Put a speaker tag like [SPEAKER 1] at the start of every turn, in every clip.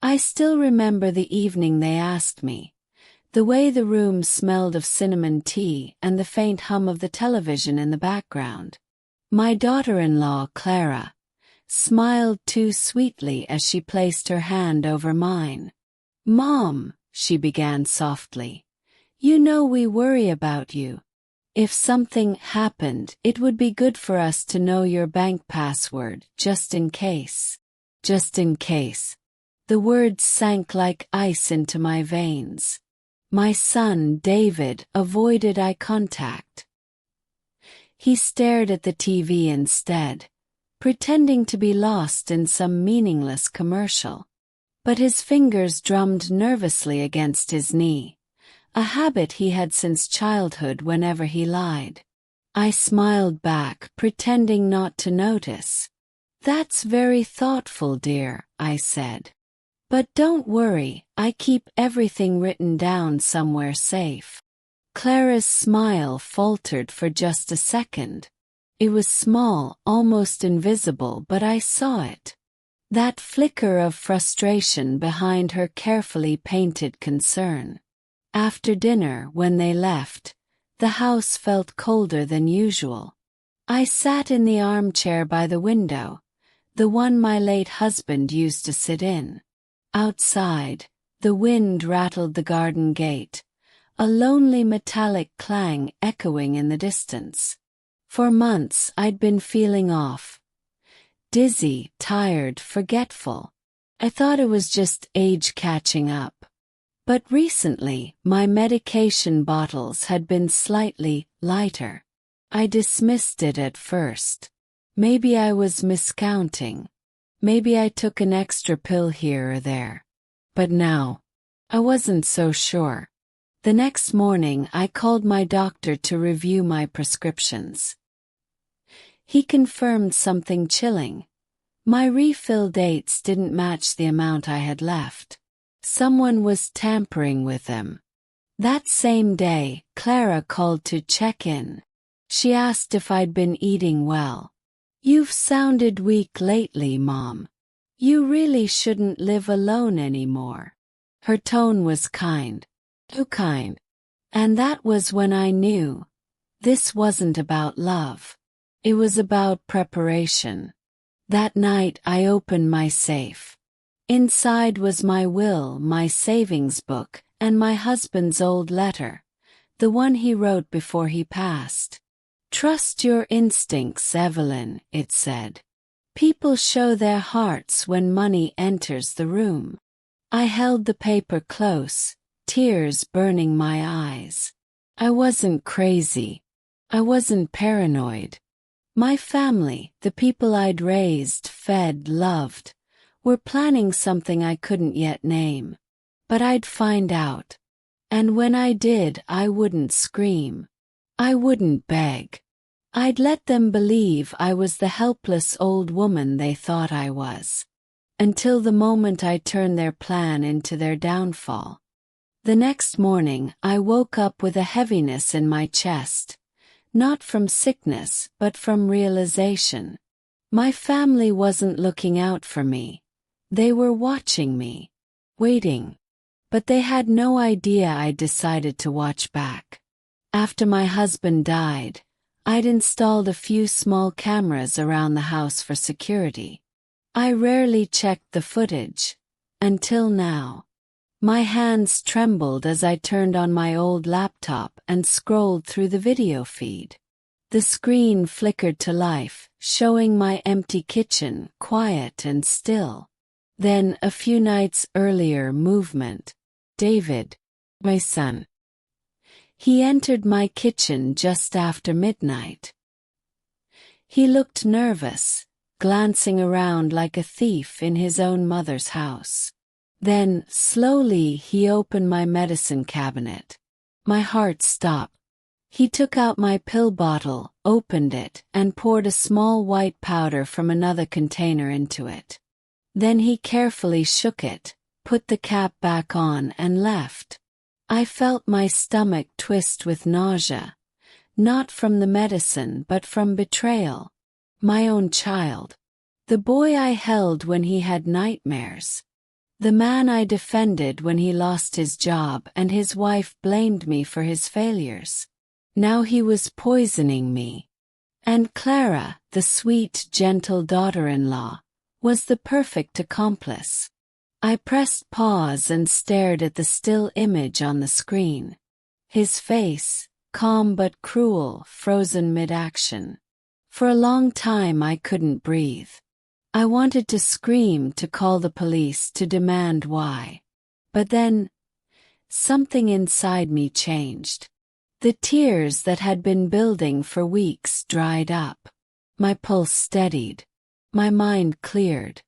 [SPEAKER 1] I still remember the evening they asked me. The way the room smelled of cinnamon tea and the faint hum of the television in the background. My daughter-in-law, Clara, smiled too sweetly as she placed her hand over mine. "Mom," she began softly, "you know we worry about you. If something happened, it would be good for us to know your bank password, just in case." Just in case. The words sank like ice into my veins. My son, David, avoided eye contact. He stared at the TV instead, pretending to be lost in some meaningless commercial. But his fingers drummed nervously against his knee, a habit he had since childhood whenever he lied. I smiled back, pretending not to notice. "That's very thoughtful, dear," I said. "But don't worry, I keep everything written down somewhere safe." Clara's smile faltered for just a second. It was small, almost invisible, but I saw it. That flicker of frustration behind her carefully painted concern. After dinner, when they left, the house felt colder than usual. I sat in the armchair by the window, the one my late husband used to sit in. Outside, the wind rattled the garden gate, a lonely metallic clang echoing in the distance. For months I'd been feeling off. Dizzy, tired, forgetful. I thought it was just age catching up. But recently, my medication bottles had been slightly lighter. I dismissed it at first. Maybe I was miscounting. Maybe I took an extra pill here or there. But now, I wasn't so sure. The next morning I called my doctor to review my prescriptions. He confirmed something chilling. My refill dates didn't match the amount I had left. Someone was tampering with them. That same day, Clara called to check in. She asked if I'd been eating well. "You've sounded weak lately, Mom. You really shouldn't live alone anymore." Her tone was kind. Too kind. And that was when I knew. This wasn't about love. It was about preparation. That night I opened my safe. Inside was my will, my savings book, and my husband's old letter, the one he wrote before he passed. "Trust your instincts, Evelyn," it said. "People show their hearts when money enters the room." I held the paper close, tears burning my eyes. I wasn't crazy. I wasn't paranoid. My family, the people I'd raised, fed, loved, were planning something I couldn't yet name. But I'd find out. And when I did, I wouldn't scream. I wouldn't beg. I'd let them believe I was the helpless old woman they thought I was. Until the moment I turned their plan into their downfall. The next morning, I woke up with a heaviness in my chest. Not from sickness, but from realization. My family wasn't looking out for me. They were watching me. Waiting. But they had no idea I'd decided to watch back. After my husband died, I'd installed a few small cameras around the house for security. I rarely checked the footage. Until now. My hands trembled as I turned on my old laptop and scrolled through the video feed. The screen flickered to life, showing my empty kitchen, quiet and still. Then, a few nights earlier, movement. David, my son. He entered my kitchen just after midnight. He looked nervous, glancing around like a thief in his own mother's house. Then, slowly, he opened my medicine cabinet. My heart stopped. He took out my pill bottle, opened it, and poured a small white powder from another container into it. Then he carefully shook it, put the cap back on, and left. I felt my stomach twist with nausea. Not from the medicine, but from betrayal. My own child. The boy I held when he had nightmares. The man I defended when he lost his job and his wife blamed me for his failures. Now he was poisoning me. And Clara, the sweet, gentle daughter-in-law, was the perfect accomplice. I pressed pause and stared at the still image on the screen. His face, calm but cruel, frozen mid-action. For a long time I couldn't breathe. I wanted to scream, to call the police, to demand why. But then, something inside me changed. The tears that had been building for weeks dried up. My pulse steadied. My mind cleared.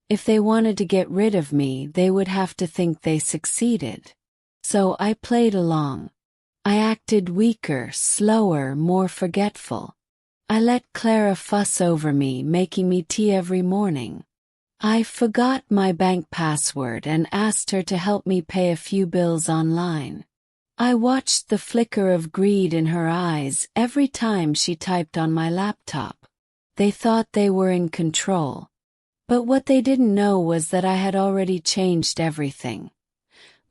[SPEAKER 1] If they wanted to get rid of me, they would have to think they succeeded. So I played along. I acted weaker, slower, more forgetful. I let Clara fuss over me, making me tea every morning. I forgot my bank password and asked her to help me pay a few bills online. I watched the flicker of greed in her eyes every time she typed on my laptop. They thought they were in control. But what they didn't know was that I had already changed everything.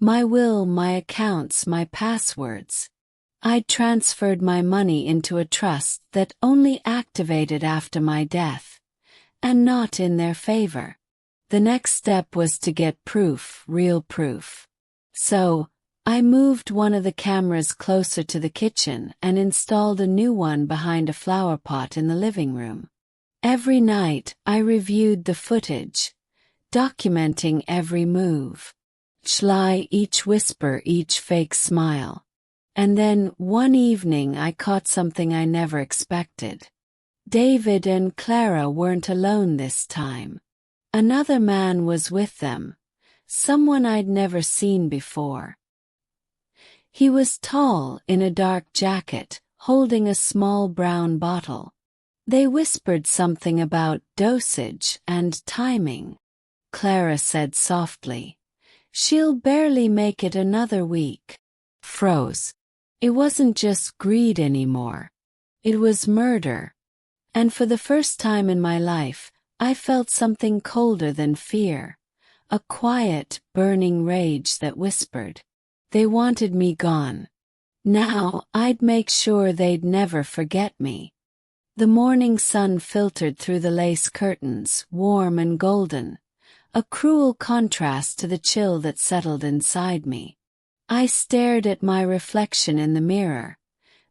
[SPEAKER 1] My will, my accounts, my passwords. I'd transferred my money into a trust that only activated after my death, and not in their favor. The next step was to get proof, real proof. So, I moved one of the cameras closer to the kitchen and installed a new one behind a flower pot in the living room. Every night, I reviewed the footage, documenting every move. Each lie, each whisper, each fake smile. And then, one evening I caught something I never expected. David and Clara weren't alone this time. Another man was with them, someone I'd never seen before. He was tall, in a dark jacket, holding a small brown bottle. They whispered something about dosage and timing. Clara said softly, "She'll barely make it another week." Froze. It wasn't just greed anymore. It was murder. And for the first time in my life, I felt something colder than fear. A quiet, burning rage that whispered. They wanted me gone. Now, I'd make sure they'd never forget me. The morning sun filtered through the lace curtains, warm and golden, a cruel contrast to the chill that settled inside me. I stared at my reflection in the mirror,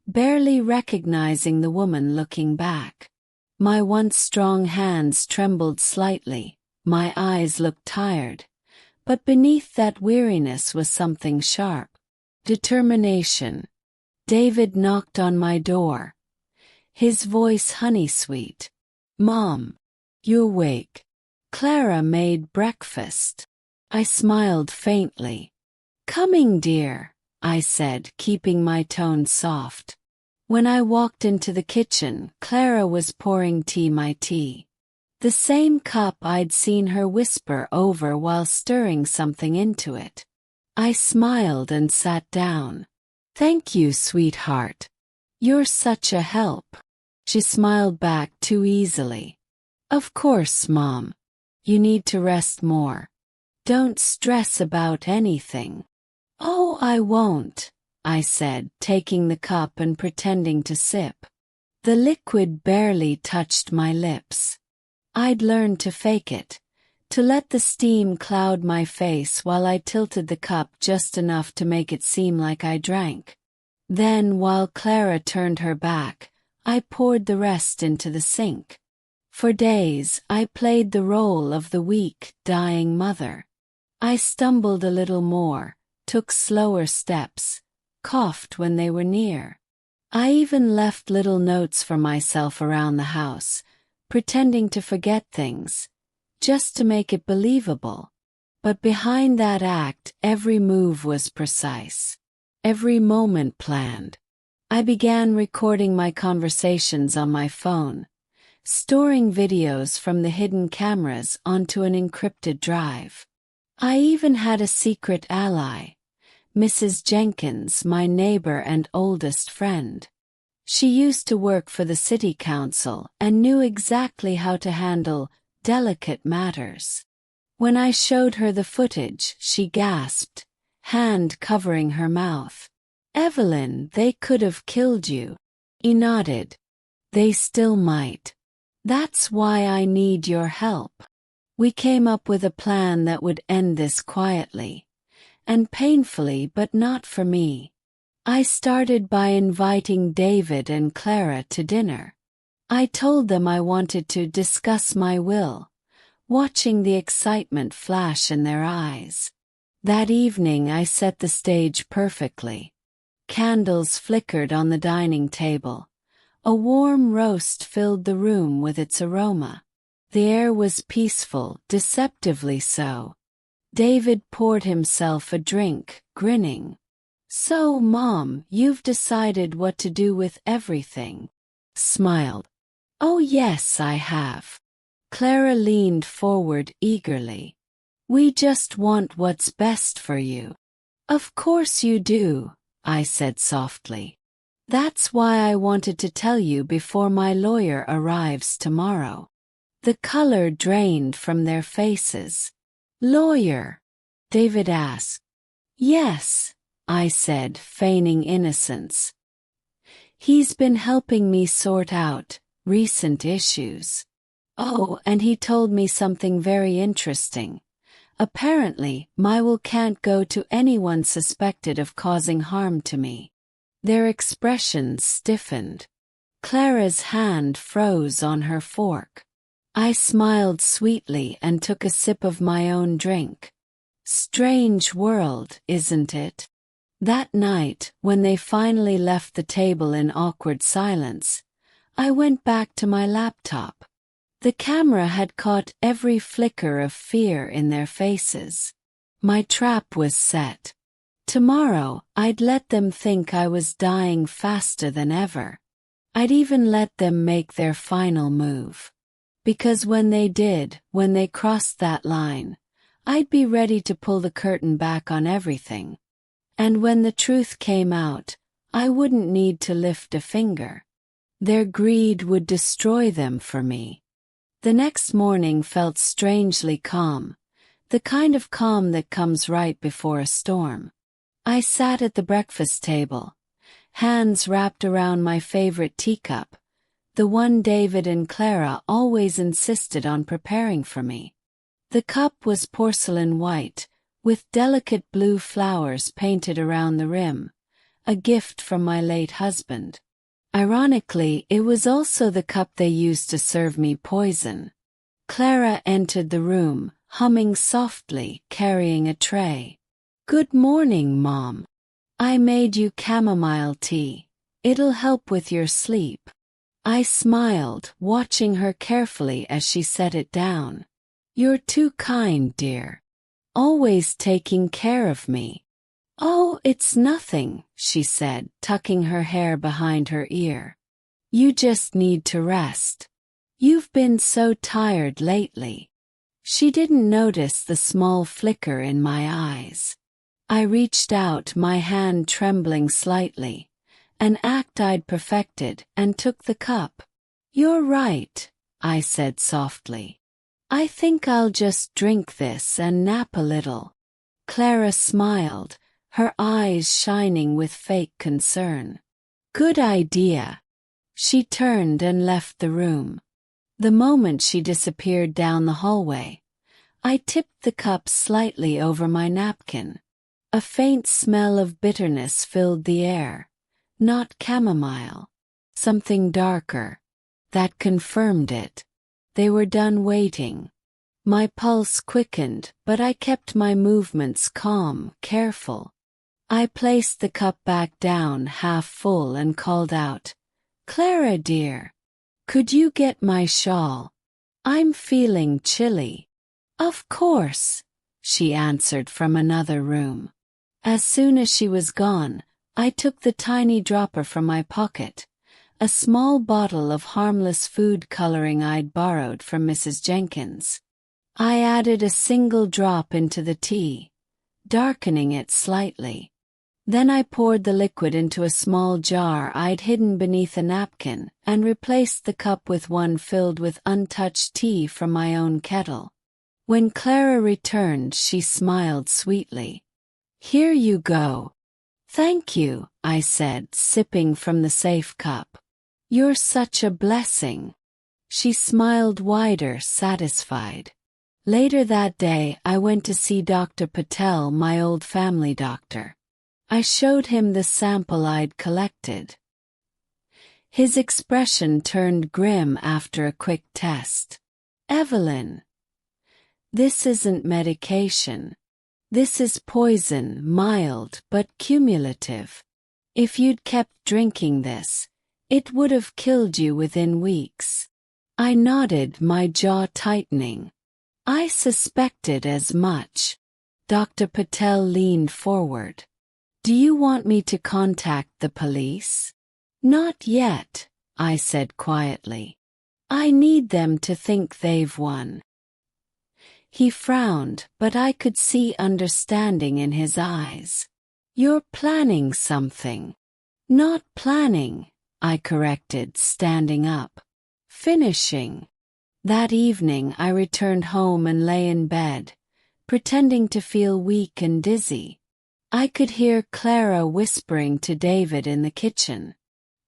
[SPEAKER 1] barely recognizing the woman looking back. My once strong hands trembled slightly, my eyes looked tired, but beneath that weariness was something sharp. Determination. David knocked on my door, his voice honey-sweet. "Mom, you awake?" Clara made breakfast. I smiled faintly. "Coming, dear," I said, keeping my tone soft. When I walked into the kitchen, Clara was pouring my tea. The same cup I'd seen her whisper over while stirring something into it. I smiled and sat down. "Thank you, sweetheart. You're such a help." She smiled back too easily. "Of course, Mom. You need to rest more. Don't stress about anything." "Oh, I won't," I said, taking the cup and pretending to sip. The liquid barely touched my lips. I'd learned to fake it, to let the steam cloud my face while I tilted the cup just enough to make it seem like I drank. Then, while Clara turned her back, I poured the rest into the sink. For days, I played the role of the weak, dying mother. I stumbled a little more, took slower steps, coughed when they were near. I even left little notes for myself around the house, pretending to forget things, just to make it believable. But behind that act, every move was precise, every moment planned. I began recording my conversations on my phone, storing videos from the hidden cameras onto an encrypted drive. I even had a secret ally, Mrs. Jenkins, my neighbor and oldest friend. She used to work for the city council and knew exactly how to handle delicate matters. When I showed her the footage, she gasped, hand covering her mouth. "Evelyn, they could have killed you." He nodded. "They still might. That's why I need your help." We came up with a plan that would end this quietly and painfully, but not for me. I started by inviting David and Clara to dinner. I told them I wanted to discuss my will, watching the excitement flash in their eyes. That evening I set the stage perfectly. Candles flickered on the dining table. A warm roast filled the room with its aroma. The air was peaceful, deceptively so. David poured himself a drink, grinning. "So, Mom, you've decided what to do with everything?" Smiled. "Oh yes, I have." Clara leaned forward eagerly. "We just want what's best for you." "Of course you do," I said softly. "That's why I wanted to tell you before my lawyer arrives tomorrow." The color drained from their faces. "Lawyer?" David asked. "Yes," I said, feigning innocence. "He's been helping me sort out recent issues." "Oh, and he told me something very interesting. Apparently, my will can't go to anyone suspected of causing harm to me." Their expressions stiffened. Clara's hand froze on her fork. I smiled sweetly and took a sip of my own drink. Strange world, isn't it? That night, when they finally left the table in awkward silence, I went back to my laptop. The camera had caught every flicker of fear in their faces. My trap was set. Tomorrow, I'd let them think I was dying faster than ever. I'd even let them make their final move. Because when they did, when they crossed that line, I'd be ready to pull the curtain back on everything. And when the truth came out, I wouldn't need to lift a finger. Their greed would destroy them for me. The next morning felt strangely calm, the kind of calm that comes right before a storm. I sat at the breakfast table, hands wrapped around my favorite teacup, the one David and Clara always insisted on preparing for me. The cup was porcelain white, with delicate blue flowers painted around the rim, a gift from my late husband. Ironically, it was also the cup they used to serve me poison. Clara entered the room, humming softly, carrying a tray. "Good morning, Mom. I made you chamomile tea. It'll help with your sleep." I smiled, watching her carefully as she set it down. "You're too kind, dear. Always taking care of me." "Oh, it's nothing," she said, tucking her hair behind her ear. "You just need to rest. You've been so tired lately." She didn't notice the small flicker in my eyes. I reached out, my hand trembling slightly, an act I'd perfected, and took the cup. "You're right," I said softly. "I think I'll just drink this and nap a little." Clara smiled, her eyes shining with fake concern. "Good idea." She turned and left the room. The moment she disappeared down the hallway, I tipped the cup slightly over my napkin. A faint smell of bitterness filled the air. Not chamomile. Something darker. That confirmed it. They were done waiting. My pulse quickened, but I kept my movements calm, careful. I placed the cup back down half full and called out, "Clara dear, could you get my shawl? I'm feeling chilly." "Of course," she answered from another room. As soon as she was gone, I took the tiny dropper from my pocket, a small bottle of harmless food coloring I'd borrowed from Mrs. Jenkins. I added a single drop into the tea, darkening it slightly. Then I poured the liquid into a small jar I'd hidden beneath a napkin and replaced the cup with one filled with untouched tea from my own kettle. When Clara returned, she smiled sweetly. "Here you go." "Thank you," I said, sipping from the safe cup. "You're such a blessing." She smiled wider, satisfied. Later that day, I went to see Dr. Patel, my old family doctor. I showed him the sample I'd collected. His expression turned grim after a quick test. "Evelyn, this isn't medication. This is poison, mild but cumulative. If you'd kept drinking this, it would have killed you within weeks." I nodded, my jaw tightening. "I suspected as much." Dr. Patel leaned forward. "Do you want me to contact the police?" "Not yet," I said quietly. "I need them to think they've won." He frowned, but I could see understanding in his eyes. "You're planning something." "Not planning," I corrected, standing up. "Finishing." That evening I returned home and lay in bed, pretending to feel weak and dizzy. I could hear Clara whispering to David in the kitchen.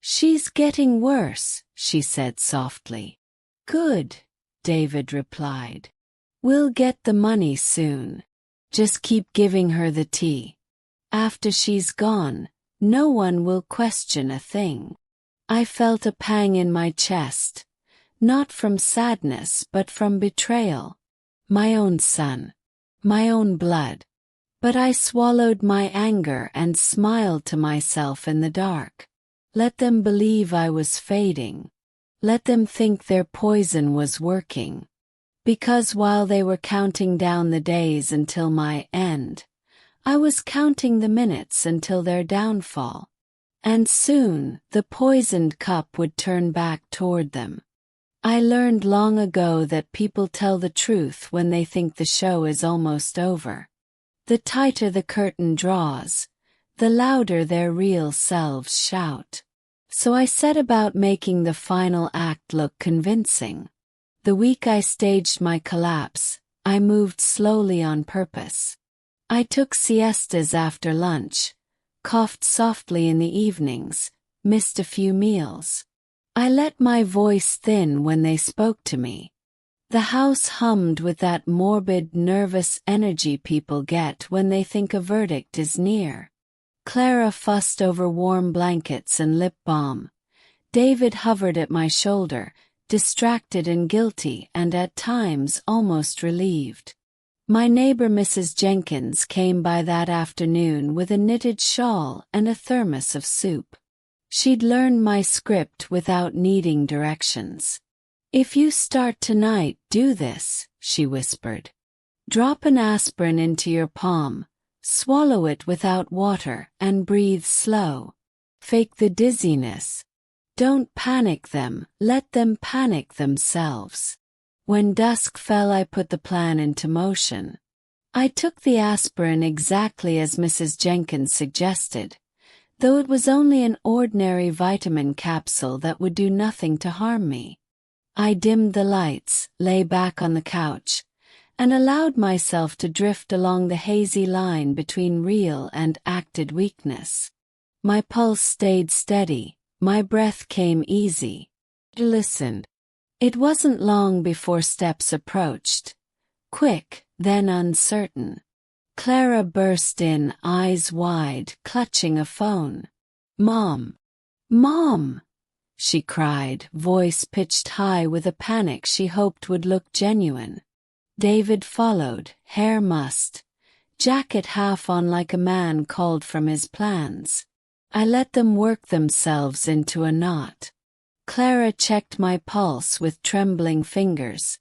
[SPEAKER 1] "She's getting worse," she said softly. "Good," David replied. "We'll get the money soon. Just keep giving her the tea. After she's gone, no one will question a thing." I felt a pang in my chest, not from sadness but from betrayal. My own son, my own blood. But I swallowed my anger and smiled to myself in the dark. Let them believe I was fading. Let them think their poison was working. Because while they were counting down the days until my end, I was counting the minutes until their downfall. And soon, the poisoned cup would turn back toward them. I learned long ago that people tell the truth when they think the show is almost over. The tighter the curtain draws, the louder their real selves shout. So I set about making the final act look convincing. The week I staged my collapse, I moved slowly on purpose. I took siestas after lunch, coughed softly in the evenings, missed a few meals. I let my voice thin when they spoke to me. The house hummed with that morbid, nervous energy people get when they think a verdict is near. Clara fussed over warm blankets and lip balm. David hovered at my shoulder, distracted and guilty and at times almost relieved. My neighbor Mrs. Jenkins came by that afternoon with a knitted shawl and a thermos of soup. She'd learned my script without needing directions. "If you start tonight, do this," she whispered. "Drop an aspirin into your palm, swallow it without water, and breathe slow. Fake the dizziness. Don't panic them, let them panic themselves." When dusk fell, I put the plan into motion. I took the aspirin exactly as Mrs. Jenkins suggested, though it was only an ordinary vitamin capsule that would do nothing to harm me. I dimmed the lights, lay back on the couch, and allowed myself to drift along the hazy line between real and acted weakness. My pulse stayed steady, my breath came easy. I listened. It wasn't long before steps approached. Quick, then uncertain. Clara burst in, eyes wide, clutching a phone. "Mom! Mom!" she cried, voice pitched high with a panic she hoped would look genuine. David followed, hair mussed, jacket half on like a man called from his plans. I let them work themselves into a knot. Clara checked my pulse with trembling fingers,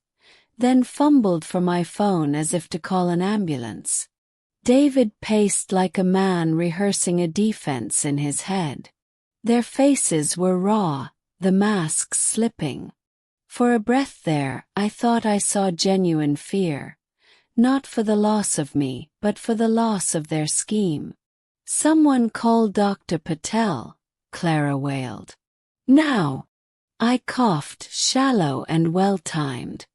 [SPEAKER 1] then fumbled for my phone as if to call an ambulance. David paced like a man rehearsing a defense in his head. Their faces were raw, the masks slipping. For a breath there, I thought I saw genuine fear, not for the loss of me, but for the loss of their scheme. "Someone call Dr. Patel," Clara wailed. "Now!" I coughed, shallow and well-timed.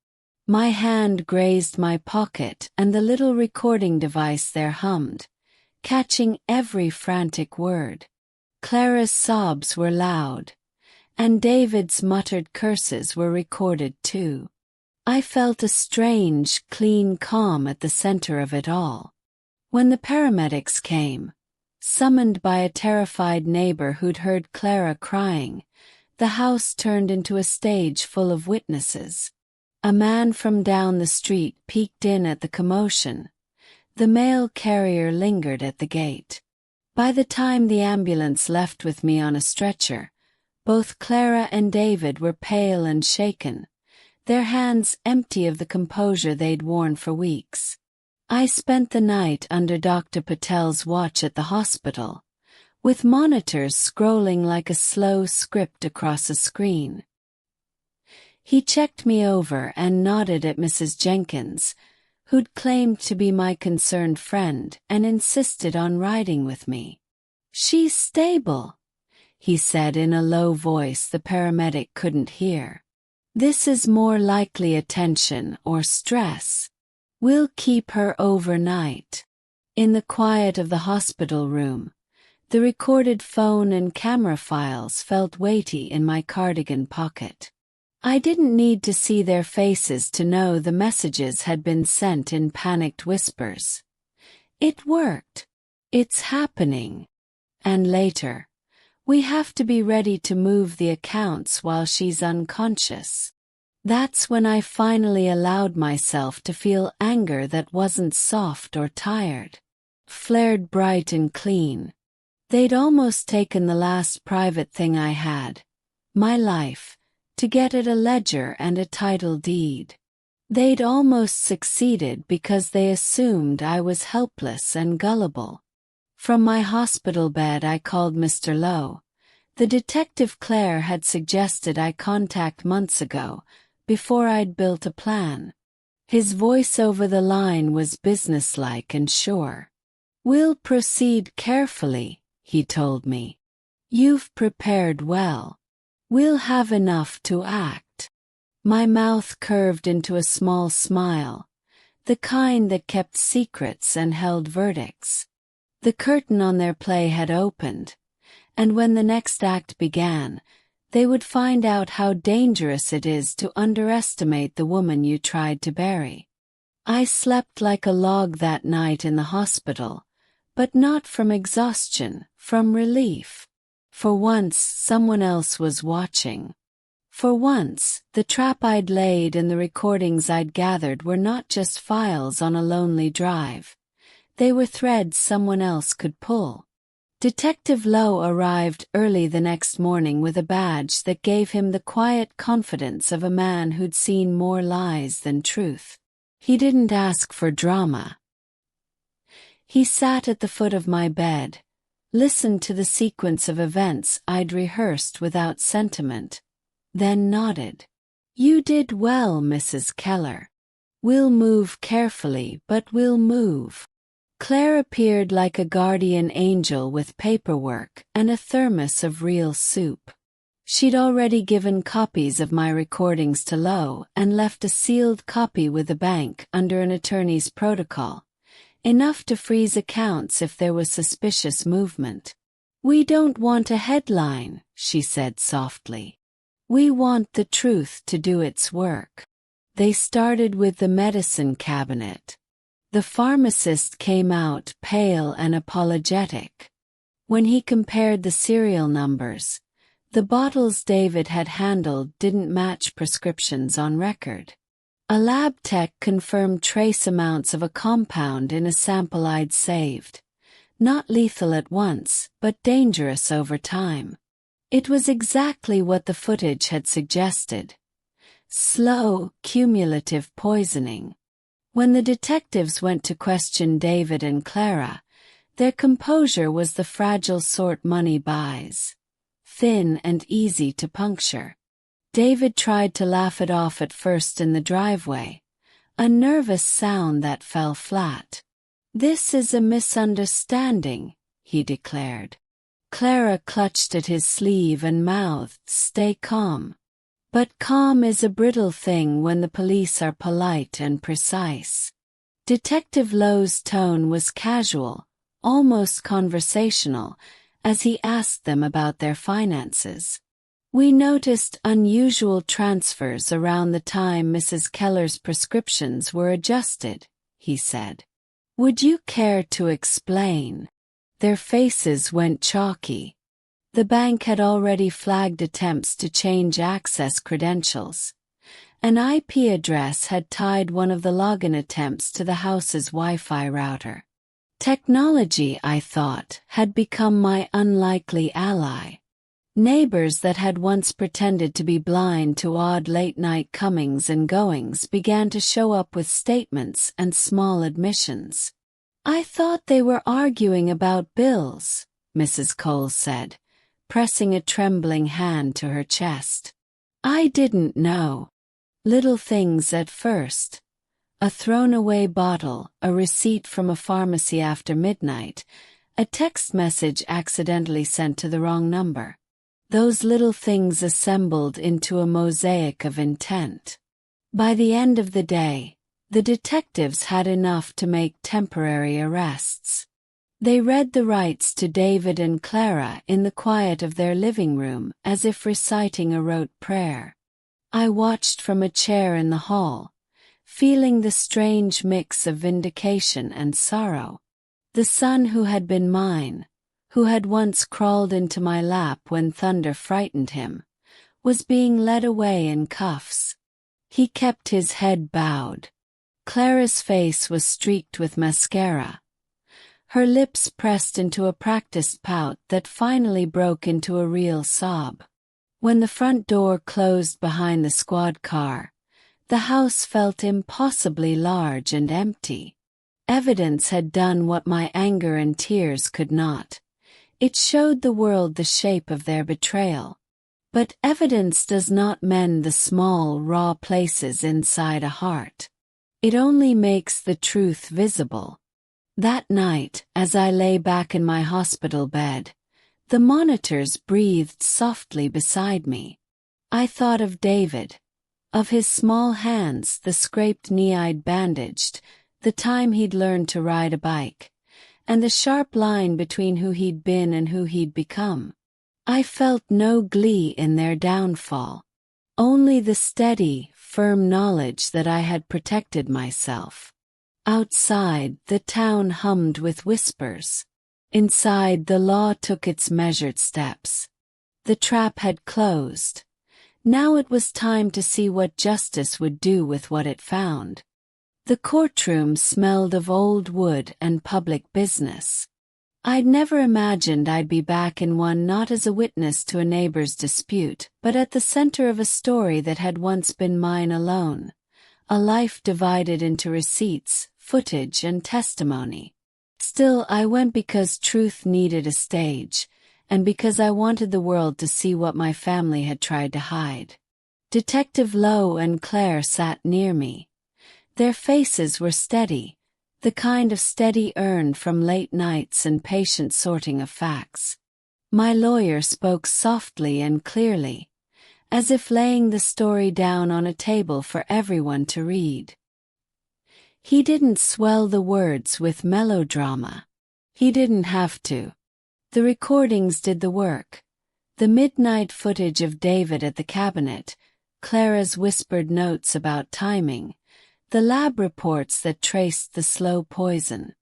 [SPEAKER 1] My hand grazed my pocket and the little recording device there hummed, catching every frantic word. Clara's sobs were loud, and David's muttered curses were recorded too. I felt a strange, clean calm at the center of it all. When the paramedics came, summoned by a terrified neighbor who'd heard Clara crying, the house turned into a stage full of witnesses. A man from down the street peeked in at the commotion. The mail carrier lingered at the gate. By the time the ambulance left with me on a stretcher, both Clara and David were pale and shaken, their hands empty of the composure they'd worn for weeks. I spent the night under Dr. Patel's watch at the hospital, with monitors scrolling like a slow script across a screen. He checked me over and nodded at Mrs. Jenkins, who'd claimed to be my concerned friend and insisted on riding with me. "She's stable," he said in a low voice the paramedic couldn't hear. "This is more likely a tension or stress. We'll keep her overnight." In the quiet of the hospital room, the recorded phone and camera files felt weighty in my cardigan pocket. I didn't need to see their faces to know the messages had been sent in panicked whispers. "It worked. It's happening." And later, "We have to be ready to move the accounts while she's unconscious." That's when I finally allowed myself to feel anger that wasn't soft or tired. Flared bright and clean. They'd almost taken the last private thing I had, my life, to get at a ledger and a title deed. They'd almost succeeded because they assumed I was helpless and gullible. From my hospital bed I called Mr. Lowe, the detective Claire had suggested I contact months ago, before I'd built a plan. His voice over the line was businesslike and sure. "We'll proceed carefully," he told me. "You've prepared well. We'll have enough to act." My mouth curved into a small smile, the kind that kept secrets and held verdicts. The curtain on their play had opened, and when the next act began, they would find out how dangerous it is to underestimate the woman you tried to bury. I slept like a log that night in the hospital, but not from exhaustion, from relief. For once, someone else was watching. For once, the trap I'd laid and the recordings I'd gathered were not just files on a lonely drive. They were threads someone else could pull. Detective Lowe arrived early the next morning with a badge that gave him the quiet confidence of a man who'd seen more lies than truth. He didn't ask for drama. He sat at the foot of my bed, listened to the sequence of events I'd rehearsed without sentiment, then nodded. "You did well, Mrs. Keller. We'll move carefully, but we'll move." Claire appeared like a guardian angel with paperwork and a thermos of real soup. She'd already given copies of my recordings to Lowe and left a sealed copy with the bank under an attorney's protocol, enough to freeze accounts if there was suspicious movement. "We don't want a headline," she said softly. "We want the truth to do its work." They started with the medicine cabinet. The pharmacist came out pale and apologetic. When he compared the serial numbers, the bottles David had handled didn't match prescriptions on record. A lab tech confirmed trace amounts of a compound in a sample I'd saved. Not lethal at once, but dangerous over time. It was exactly what the footage had suggested. Slow, cumulative poisoning. When the detectives went to question David and Clara, their composure was the fragile sort money buys. Thin and easy to puncture. David tried to laugh it off at first in the driveway, a nervous sound that fell flat. "This is a misunderstanding," he declared. Clara clutched at his sleeve and mouthed, "Stay calm." But calm is a brittle thing when the police are polite and precise. Detective Lowe's tone was casual, almost conversational, as he asked them about their finances. "We noticed unusual transfers around the time Mrs. Keller's prescriptions were adjusted," he said. "Would you care to explain?" Their faces went chalky. The bank had already flagged attempts to change access credentials. An IP address had tied one of the login attempts to the house's Wi-Fi router. Technology, I thought, had become my unlikely ally. Neighbors that had once pretended to be blind to odd late-night comings and goings began to show up with statements and small admissions. "I thought they were arguing about bills," Mrs. Cole said, pressing a trembling hand to her chest. "I didn't know. Little things at first. A thrown-away bottle, a receipt from a pharmacy after midnight, a text message accidentally sent to the wrong number. Those little things assembled into a mosaic of intent. By the end of the day, the detectives had enough to make temporary arrests. They read the rights to David and Clara in the quiet of their living room as if reciting a rote prayer. I watched from a chair in the hall, feeling the strange mix of vindication and sorrow. The son who had been mine, who had once crawled into my lap when thunder frightened him, was being led away in cuffs. He kept his head bowed. Clara's face was streaked with mascara. Her lips pressed into a practiced pout that finally broke into a real sob. When the front door closed behind the squad car, the house felt impossibly large and empty. Evidence had done what my anger and tears could not. It showed the world the shape of their betrayal. But evidence does not mend the small, raw places inside a heart. It only makes the truth visible. That night, as I lay back in my hospital bed, the monitors breathed softly beside me. I thought of David, of his small hands, the scraped knee I'd bandaged, the time he'd learned to ride a bike, and the sharp line between who he'd been and who he'd become. I felt no glee in their downfall, only the steady, firm knowledge that I had protected myself. Outside, the town hummed with whispers. Inside, the law took its measured steps. The trap had closed. Now it was time to see what justice would do with what it found. The courtroom smelled of old wood and public business. I'd never imagined I'd be back in one, not as a witness to a neighbor's dispute, but at the center of a story that had once been mine alone. A life divided into receipts, footage, and testimony. Still, I went because truth needed a stage, and because I wanted the world to see what my family had tried to hide. Detective Lowe and Claire sat near me. Their faces were steady, the kind of steady earned from late nights and patient sorting of facts. My lawyer spoke softly and clearly, as if laying the story down on a table for everyone to read. He didn't swell the words with melodrama. He didn't have to. The recordings did the work. The midnight footage of David at the cabinet, Clara's whispered notes about timing, the lab reports that traced the slow poison.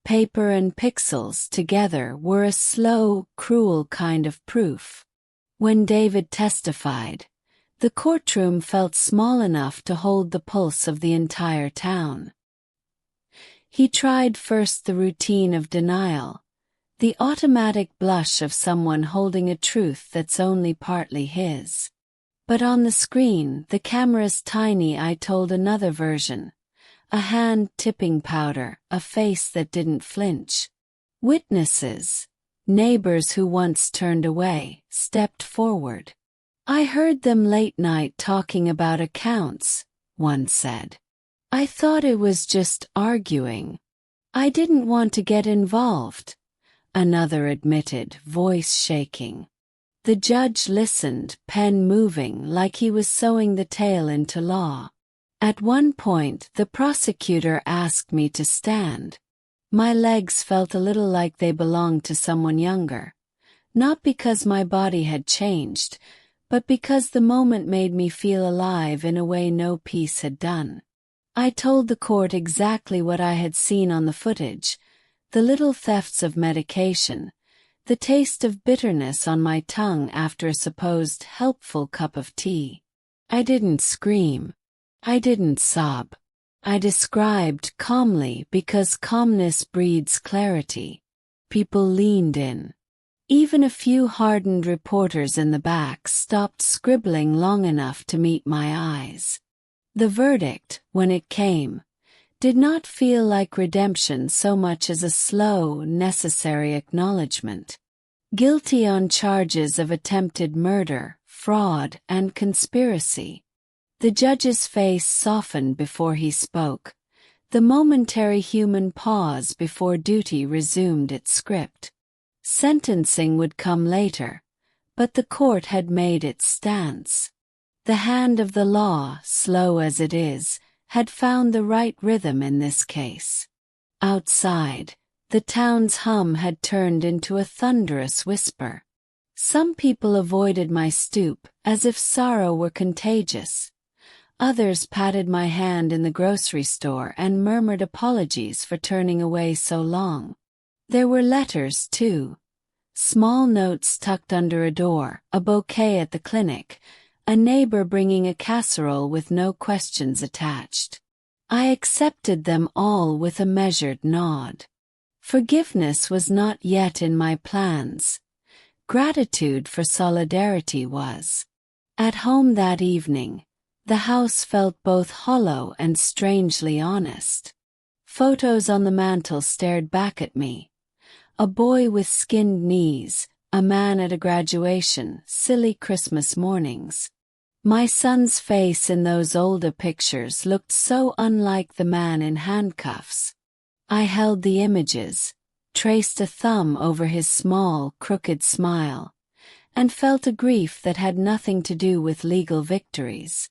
[SPEAKER 1] Paper and pixels together were a slow, cruel kind of proof. When David testified, the courtroom felt small enough to hold the pulse of the entire town. He tried first the routine of denial, the automatic blush of someone holding a truth that's only partly his. But on the screen, the camera's tiny eye told another version. A hand tipping powder, a face that didn't flinch. Witnesses, neighbors who once turned away, stepped forward. "I heard them late night talking about accounts," one said. "I thought it was just arguing. I didn't want to get involved," another admitted, voice shaking. The judge listened, pen moving like he was sewing the tale into law. At one point, the prosecutor asked me to stand. My legs felt a little like they belonged to someone younger. Not because my body had changed, but because the moment made me feel alive in a way no piece had done. I told the court exactly what I had seen on the footage, the little thefts of medication, the taste of bitterness on my tongue after a supposed helpful cup of tea. I didn't scream. I didn't sob. I described calmly because calmness breeds clarity. People leaned in. Even a few hardened reporters in the back stopped scribbling long enough to meet my eyes. The verdict, when it came, did not feel like redemption so much as a slow, necessary acknowledgement. Guilty on charges of attempted murder, fraud, and conspiracy. The judge's face softened before he spoke, the momentary human pause before duty resumed its script. Sentencing would come later, but the court had made its stance. The hand of the law, slow as it is, had found the right rhythm in this case. Outside, the town's hum had turned into a thunderous whisper. Some people avoided my stoop, as if sorrow were contagious. Others patted my hand in the grocery store and murmured apologies for turning away so long. There were letters, too. Small notes tucked under a door, a bouquet at the clinic, a neighbor bringing a casserole with no questions attached. I accepted them all with a measured nod. Forgiveness was not yet in my plans. Gratitude for solidarity was. At home that evening, the house felt both hollow and strangely honest. Photos on the mantel stared back at me. A boy with skinned knees, a man at a graduation, silly Christmas mornings. My son's face in those older pictures looked so unlike the man in handcuffs. I held the images, traced a thumb over his small, crooked smile, and felt a grief that had nothing to do with legal victories.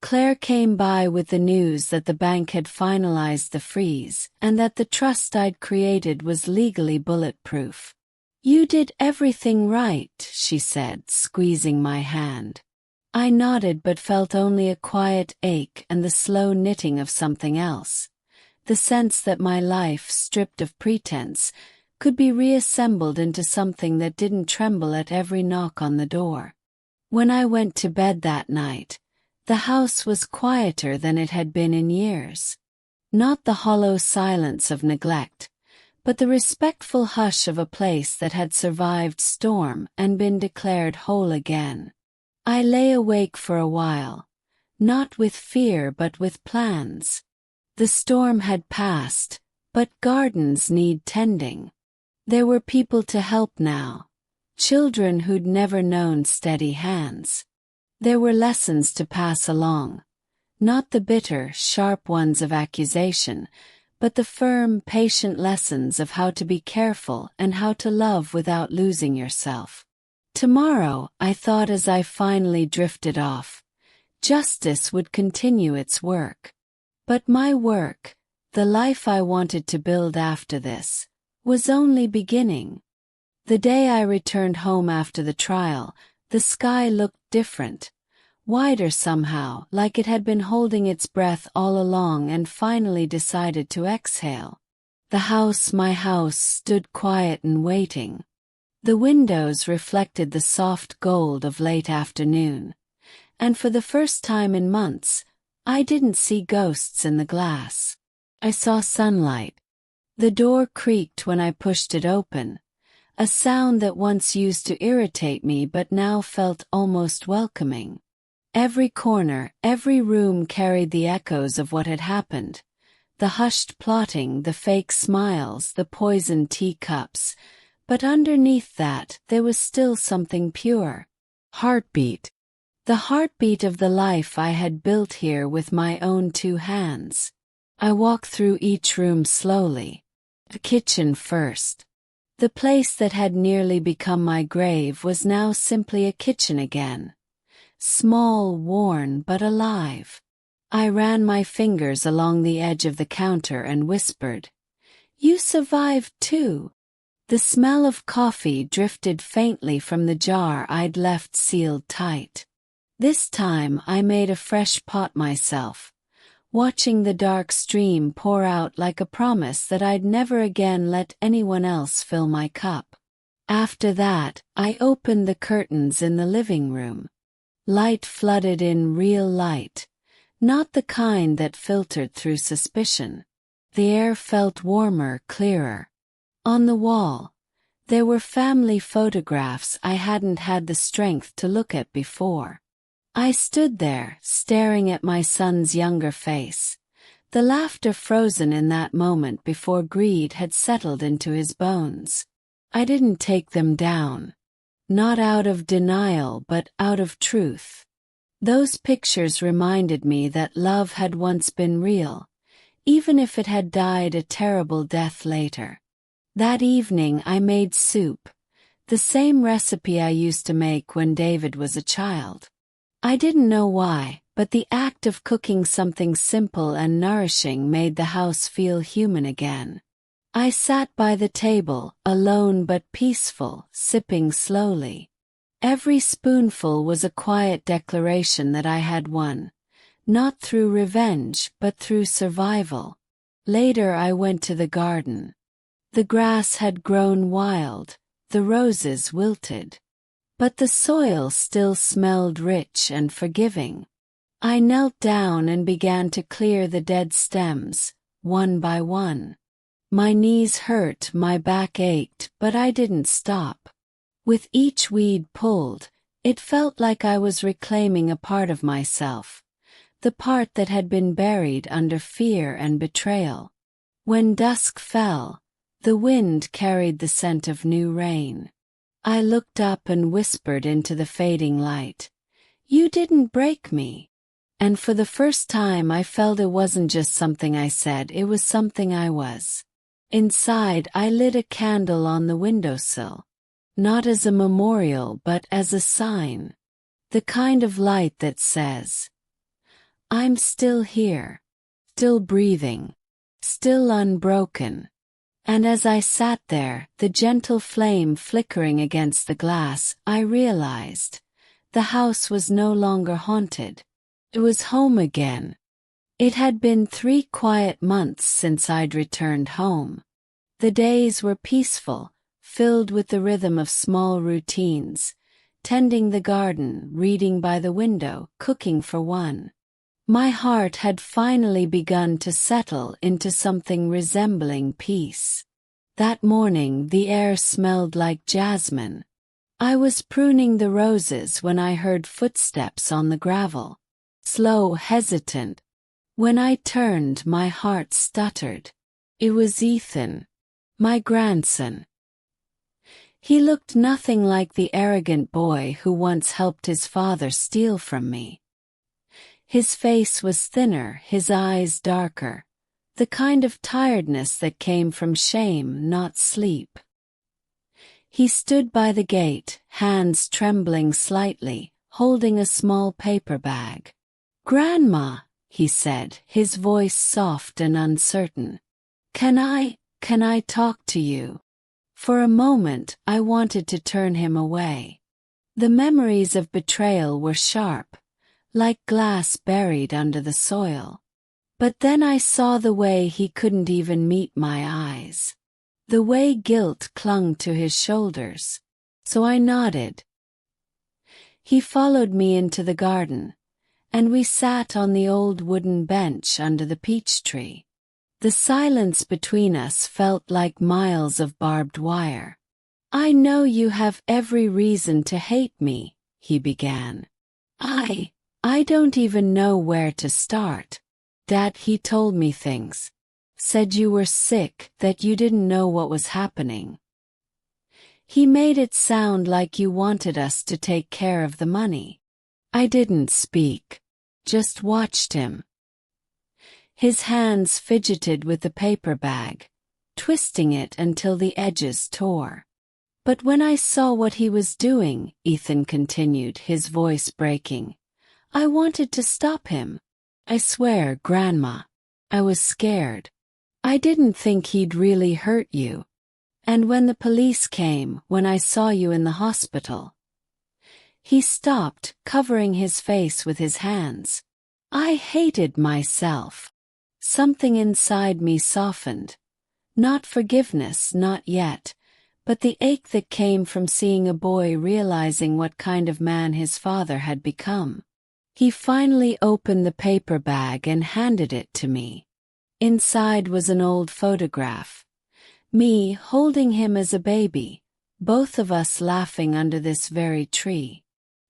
[SPEAKER 1] Claire came by with the news that the bank had finalized the freeze and that the trust I'd created was legally bulletproof. "You did everything right," she said, squeezing my hand. I nodded but felt only a quiet ache and the slow knitting of something else. The sense that my life, stripped of pretense, could be reassembled into something that didn't tremble at every knock on the door. When I went to bed that night, the house was quieter than it had been in years. Not the hollow silence of neglect, but the respectful hush of a place that had survived storm and been declared whole again. I lay awake for a while, not with fear but with plans. The storm had passed, but gardens need tending. There were people to help now, children who'd never known steady hands. There were lessons to pass along, not the bitter, sharp ones of accusation, but the firm, patient lessons of how to be careful and how to love without losing yourself. Tomorrow, I thought as I finally drifted off, justice would continue its work. But my work, the life I wanted to build after this, was only beginning. The day I returned home after the trial, the sky looked different, wider somehow, like it had been holding its breath all along and finally decided to exhale. The house, my house, stood quiet and waiting. The windows reflected the soft gold of late afternoon, and for the first time in months, I didn't see ghosts in the glass. I saw sunlight. The door creaked when I pushed it open, a sound that once used to irritate me but now felt almost welcoming. Every corner, every room carried the echoes of what had happened. The hushed plotting, the fake smiles, the poisoned teacups. But underneath that, there was still something pure. Heartbeat. The heartbeat of the life I had built here with my own two hands. I walked through each room slowly. The kitchen first. The place that had nearly become my grave was now simply a kitchen again. Small, worn, but alive. I ran my fingers along the edge of the counter and whispered, "You survived too." The smell of coffee drifted faintly from the jar I'd left sealed tight. This time I made a fresh pot myself, watching the dark stream pour out like a promise that I'd never again let anyone else fill my cup. After that, I opened the curtains in the living room. Light flooded in, real light, not the kind that filtered through suspicion. The air felt warmer, clearer. On the wall, there were family photographs I hadn't had the strength to look at before. I stood there, staring at my son's younger face, the laughter frozen in that moment before greed had settled into his bones. I didn't take them down. Not out of denial, but out of truth. Those pictures reminded me that love had once been real, even if it had died a terrible death later. That evening I made soup, the same recipe I used to make when David was a child. I didn't know why, but the act of cooking something simple and nourishing made the house feel human again. I sat by the table, alone but peaceful, sipping slowly. Every spoonful was a quiet declaration that I had won, not through revenge but through survival. Later I went to the garden. The grass had grown wild, the roses wilted. But the soil still smelled rich and forgiving. I knelt down and began to clear the dead stems, one by one. My knees hurt, my back ached, but I didn't stop. With each weed pulled, it felt like I was reclaiming a part of myself, the part that had been buried under fear and betrayal. When dusk fell, the wind carried the scent of new rain. I looked up and whispered into the fading light, "You didn't break me." And for the first time I felt it wasn't just something I said, it was something I was. Inside, I lit a candle on the windowsill. Not as a memorial but as a sign. The kind of light that says, "I'm still here, still breathing, still unbroken." And as I sat there, the gentle flame flickering against the glass, I realized the house was no longer haunted. It was home again. It had been 3 quiet months since I'd returned home. The days were peaceful, filled with the rhythm of small routines, tending the garden, reading by the window, cooking for one. My heart had finally begun to settle into something resembling peace. That morning the air smelled like jasmine. I was pruning the roses when I heard footsteps on the gravel. Slow, hesitant. When I turned, my heart stuttered. It was Ethan, my grandson. He looked nothing like the arrogant boy who once helped his father steal from me. His face was thinner, his eyes darker, the kind of tiredness that came from shame, not sleep. He stood by the gate, hands trembling slightly, holding a small paper bag. "Grandma," he said, his voice soft and uncertain. Can I talk to you?" For a moment, I wanted to turn him away. The memories of betrayal were sharp, like glass buried under the soil. But then I saw the way he couldn't even meet my eyes. The way guilt clung to his shoulders. So I nodded. He followed me into the garden, and we sat on the old wooden bench under the peach tree. The silence between us felt like miles of barbed wire. "I know you have every reason to hate me," he began. I don't even know where to start. Dad, he told me things. Said you were sick, that you didn't know what was happening. He made it sound like you wanted us to take care of the money. I didn't speak. Just watched him. His hands fidgeted with the paper bag. twisting it until the edges tore. But when I saw what he was doing, Ethan continued, his voice breaking, I wanted to stop him. I swear, Grandma, I was scared. I didn't think he'd really hurt you. And when the police came, when I saw you in the hospital. He stopped, covering his face with his hands. I hated myself. Something inside me softened. Not forgiveness, not yet, but the ache that came from seeing a boy realizing what kind of man his father had become. He finally opened the paper bag and handed it to me. Inside was an old photograph. Me holding him as a baby, both of us laughing under this very tree.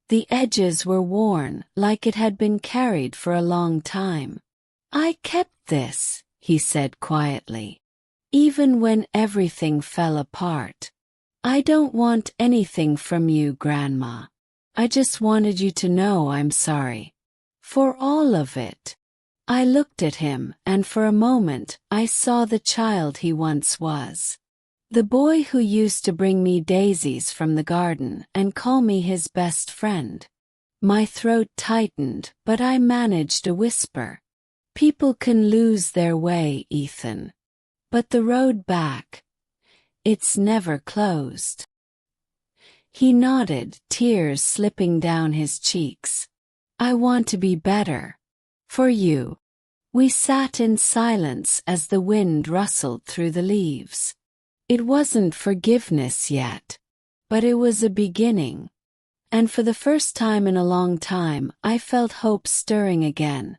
[SPEAKER 1] The edges were worn, like it had been carried for a long time. I kept this, he said quietly. Even when everything fell apart. I don't want anything from you, Grandma. I just wanted you to know I'm sorry. For all of it. I looked at him, and for a moment I saw the child he once was. The boy who used to bring me daisies from the garden and call me his best friend. My throat tightened, but I managed a whisper. People can lose their way, Ethan. But the road back, it's never closed. He nodded, tears slipping down his cheeks. I want to be better. For you. We sat in silence as the wind rustled through the leaves. It wasn't forgiveness yet. But it was a beginning. And for the first time in a long time, I felt hope stirring again.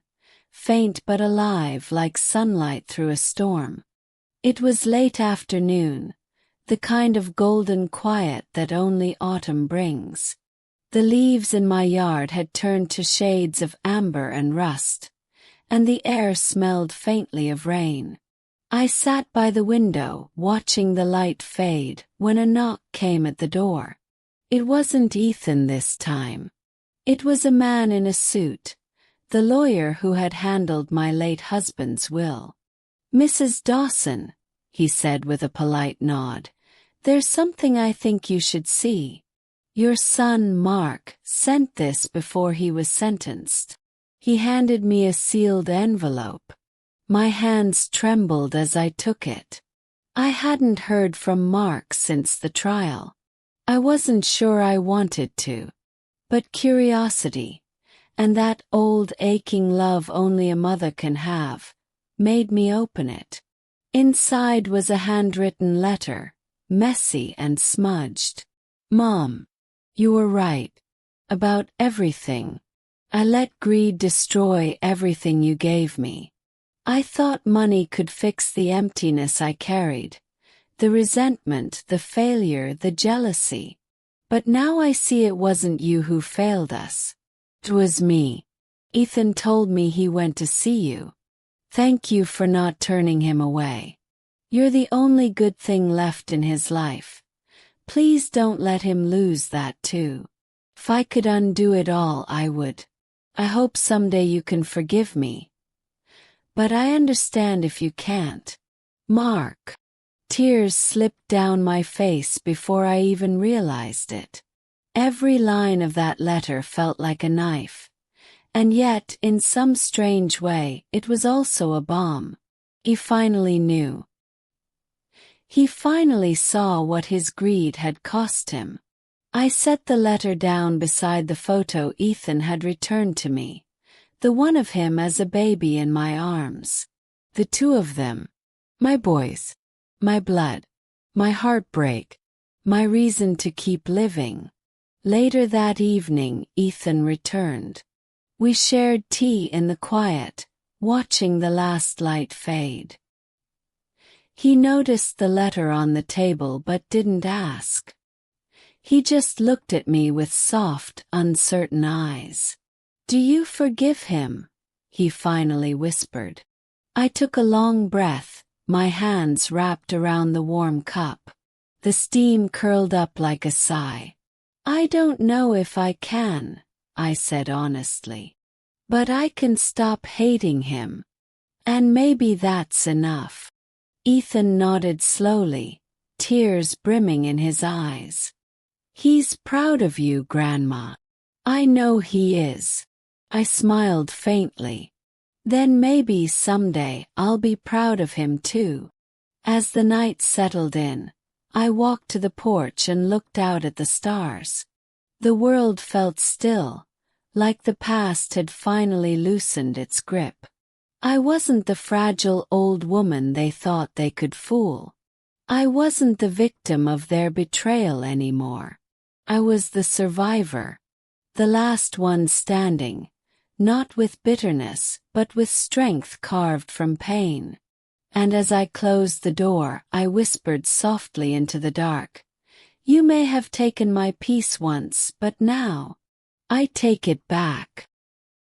[SPEAKER 1] Faint but alive, like sunlight through a storm. It was late afternoon. The kind of golden quiet that only autumn brings. The leaves in my yard had turned to shades of amber and rust, and the air smelled faintly of rain. I sat by the window, watching the light fade, when a knock came at the door. It wasn't Ethan this time. It was a man in a suit, the lawyer who had handled my late husband's will. Mrs. Dawson, he said with a polite nod, there's something I think you should see. Your son, Mark, sent this before he was sentenced. He handed me a sealed envelope. My hands trembled as I took it. I hadn't heard from Mark since the trial. I wasn't sure I wanted to. But curiosity, and that old aching love only a mother can have, made me open it. Inside was a handwritten letter, messy and smudged. Mom, you were right. About everything. I let greed destroy everything you gave me. I thought money could fix the emptiness I carried. The resentment, the failure, the jealousy. But now I see it wasn't you who failed us. It was me. Ethan told me he went to see you. Thank you for not turning him away. You're the only good thing left in his life. Please don't let him lose that too. If I could undo it all, I would. I hope someday you can forgive me. But I understand if you can't. Mark. Tears slipped down my face before I even realized it. Every line of that letter felt like a knife. And yet, in some strange way, it was also a balm. He finally knew. He finally saw what his greed had cost him. I set the letter down beside the photo Ethan had returned to me. The one of him as a baby in my arms. The two of them. My boys. My blood. My heartbreak. My reason to keep living. Later that evening, Ethan returned. We shared tea in the quiet, watching the last light fade. He noticed the letter on the table but didn't ask. He just looked at me with soft, uncertain eyes. Do you forgive him? He finally whispered. I took a long breath, my hands wrapped around the warm cup. The steam curled up like a sigh. I don't know if I can, I said honestly. But I can stop hating him. And maybe that's enough. Ethan nodded slowly, tears brimming in his eyes. He's proud of you, Grandma. I know he is. I smiled faintly. Then maybe someday I'll be proud of him too. As the night settled in, I walked to the porch and looked out at the stars. The world felt still, like the past had finally loosened its grip. I wasn't the fragile old woman they thought they could fool. I wasn't the victim of their betrayal anymore. I was the survivor, the last one standing, not with bitterness, but with strength carved from pain. And as I closed the door, I whispered softly into the dark, "You may have taken my peace once, but now, I take it back."